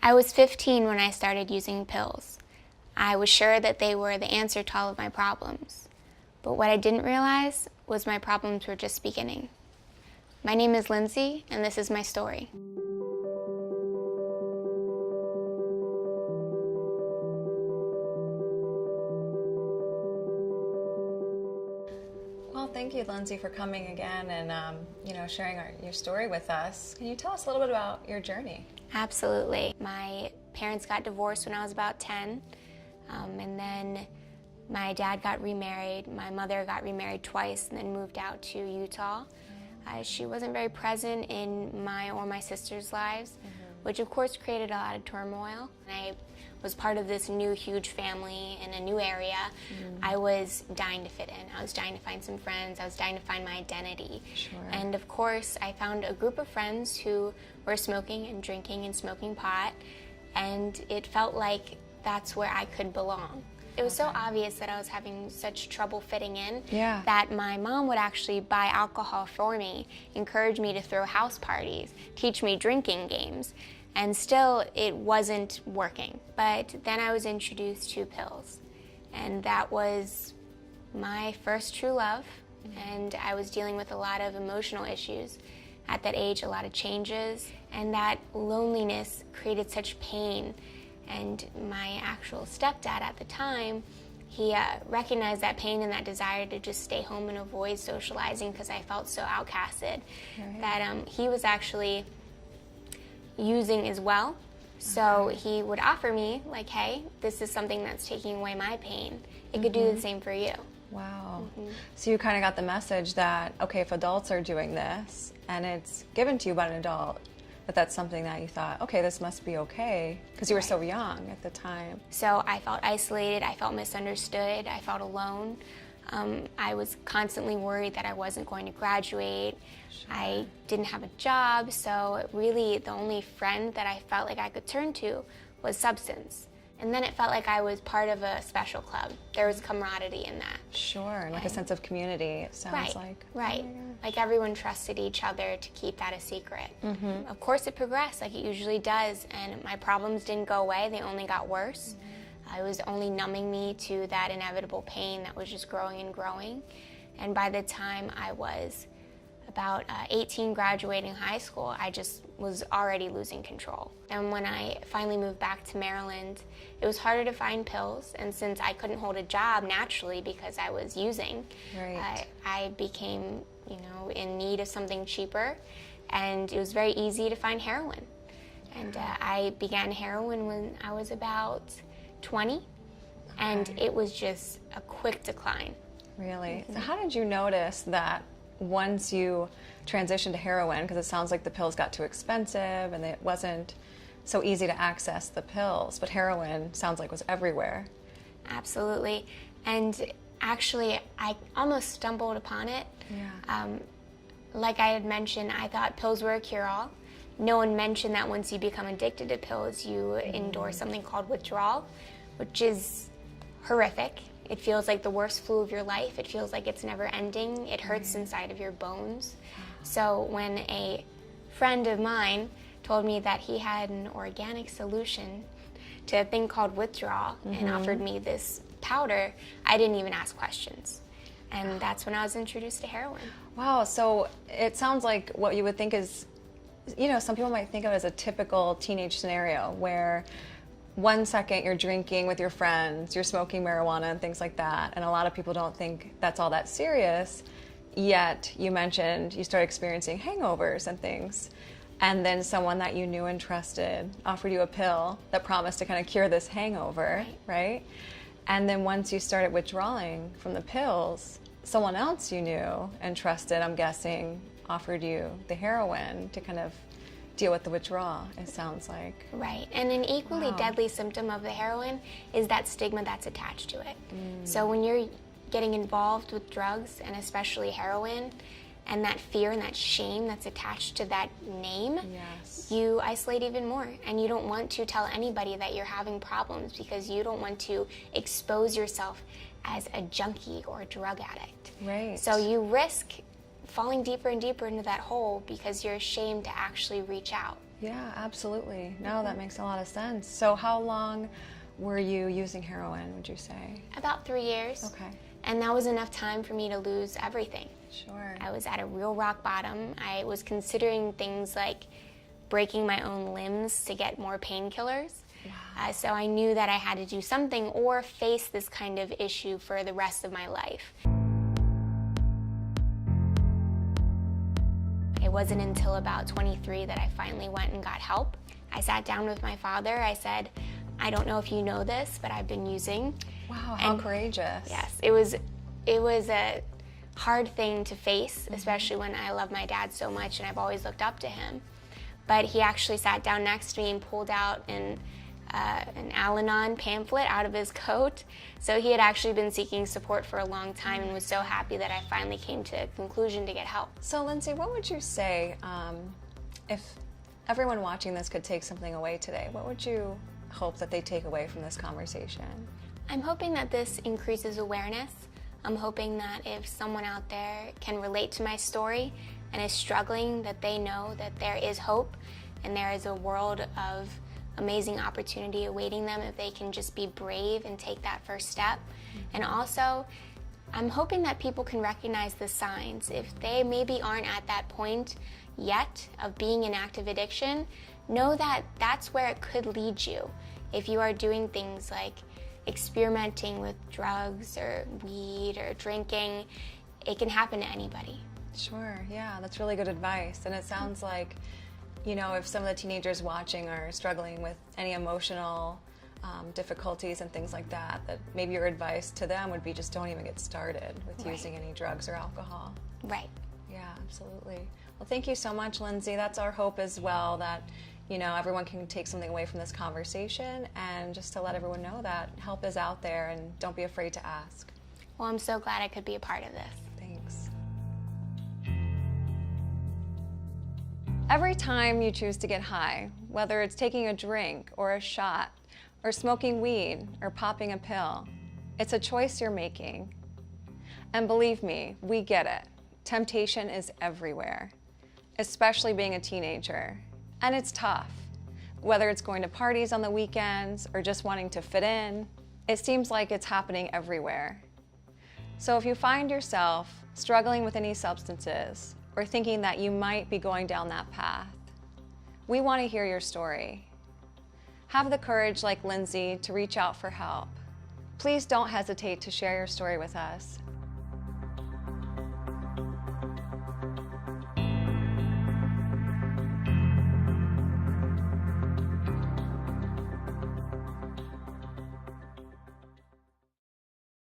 I was 15 when I started using pills. I was sure that they were the answer to all of my problems. But what I didn't realize was my problems were just beginning. My name is Lindsay, and this is my story. Well, thank you, Lindsay, for coming again and sharing your story with us. Can you tell us a little bit about your journey? Absolutely. My parents got divorced when I was about 10, and then my dad got remarried. My mother got remarried twice and then moved out to Utah. She wasn't very present in my or my sister's lives, which of course created a lot of turmoil. I was part of this new huge family in a new area. I was dying to fit in. I was dying to find some friends. I was dying to find my identity. Sure. And of course, I found a group of friends who were smoking and drinking and smoking pot, and it felt like that's where I could belong. It was so obvious that I was having such trouble fitting in that my mom would actually buy alcohol for me, encourage me to throw house parties, teach me drinking games, and still it wasn't working. But then I was introduced to pills, and that was my first true love, and I was dealing with a lot of emotional issues at that age, a lot of changes, and that loneliness created such pain. And my actual stepdad at the time, he recognized that pain and that desire to just stay home and avoid socializing because I felt so outcasted, that he was actually using as well. So he would offer me, like, hey, this is something that's taking away my pain. It could do the same for you. Wow. So you kind of got the message that, okay, if adults are doing this and it's given to you by an adult, that's something that you thought, okay, this must be okay, because you were so young at the time. So I felt isolated, I felt misunderstood, I felt alone. I was constantly worried that I wasn't going to graduate. I didn't have a job, so really the only friend that I felt like I could turn to was substance. And then it felt like I was part of a special club. There was camaraderie in that. Sure, and like a sense of community, it sounds like. Right, like everyone trusted each other to keep that a secret. Of course it progressed like it usually does, and my problems didn't go away, they only got worse. It was only numbing me to that inevitable pain that was just growing and growing. And by the time I was about 18, graduating high school, I just was already losing control. And when I finally moved back to Maryland, it was harder to find pills, and since I couldn't hold a job naturally because I was using, I became, in need of something cheaper, and it was very easy to find heroin. And I began heroin when I was about 20, and it was just a quick decline. Really? So how did you notice that once you transitioned to heroin, because it sounds like the pills got too expensive and it wasn't so easy to access the pills, but heroin sounds like was everywhere. Absolutely. And actually, I almost stumbled upon it. Like I had mentioned, I thought pills were a cure-all. No one mentioned that once you become addicted to pills, you endure something called withdrawal, which is horrific. It feels like the worst flu of your life. It feels like it's never ending. It hurts inside of your bones. So when a friend of mine told me that he had an organic solution to a thing called withdrawal and offered me this powder, I didn't even ask questions. And that's when I was introduced to heroin. Wow, so it sounds like what you would think is, some people might think of it as a typical teenage scenario where 1 second you're drinking with your friends, you're smoking marijuana and things like that, and a lot of people don't think that's all that serious, yet you mentioned you started experiencing hangovers and things, and then someone that you knew and trusted offered you a pill that promised to kind of cure this hangover, right? And then once you started withdrawing from the pills, someone else you knew and trusted, I'm guessing, offered you the heroin to kind of deal with the withdrawal, it sounds like. Right, and an equally deadly symptom of the heroin is that stigma that's attached to it. So when you're getting involved with drugs, and especially heroin, and that fear and that shame that's attached to that name, you isolate even more. And you don't want to tell anybody that you're having problems because you don't want to expose yourself as a junkie or a drug addict. Right. So you risk falling deeper and deeper into that hole because you're ashamed to actually reach out. Yeah, absolutely. No, that makes a lot of sense. So how long were you using heroin, would you say? About 3 years. Okay. And that was enough time for me to lose everything. Sure. I was at a real rock bottom. I was considering things like breaking my own limbs to get more painkillers. Wow. So I knew that I had to do something or face this kind of issue for the rest of my life. It wasn't until about 23 that I finally went and got help. I sat down with my father. I said, I don't know if you know this, but I've been using. Wow, how courageous. Yes, it was a hard thing to face, especially when I love my dad so much and I've always looked up to him. But he actually sat down next to me and pulled out an Al-Anon pamphlet out of his coat. So he had actually been seeking support for a long time and was so happy that I finally came to a conclusion to get help. So Lindsay, what would you say if everyone watching this could take something away today? What would you hope that they take away from this conversation? I'm hoping that this increases awareness. I'm hoping that if someone out there can relate to my story and is struggling, that they know that there is hope and there is a world of amazing opportunity awaiting them if they can just be brave and take that first step. And also, I'm hoping that people can recognize the signs. If they maybe aren't at that point yet of being in active addiction, know that that's where it could lead you. If you are doing things like experimenting with drugs or weed or drinking, it can happen to anybody. Sure, yeah, that's really good advice. And it sounds like, you know, if some of the teenagers watching are struggling with any emotional difficulties and things like that, that maybe your advice to them would be just don't even get started with using any drugs or alcohol. Right. Yeah, absolutely. Well, thank you so much, Lindsay. That's our hope as well, that, you know, everyone can take something away from this conversation, and just to let everyone know that help is out there and don't be afraid to ask. Well, I'm so glad I could be a part of this. Thanks. Every time you choose to get high, whether it's taking a drink or a shot, or smoking weed, or popping a pill, it's a choice you're making. And believe me, we get it. Temptation is everywhere, especially being a teenager. And it's tough. Whether it's going to parties on the weekends or just wanting to fit in, it seems like it's happening everywhere. So if you find yourself struggling with any substances or thinking that you might be going down that path, we want to hear your story. Have the courage, like Lindsay, to reach out for help. Please don't hesitate to share your story with us.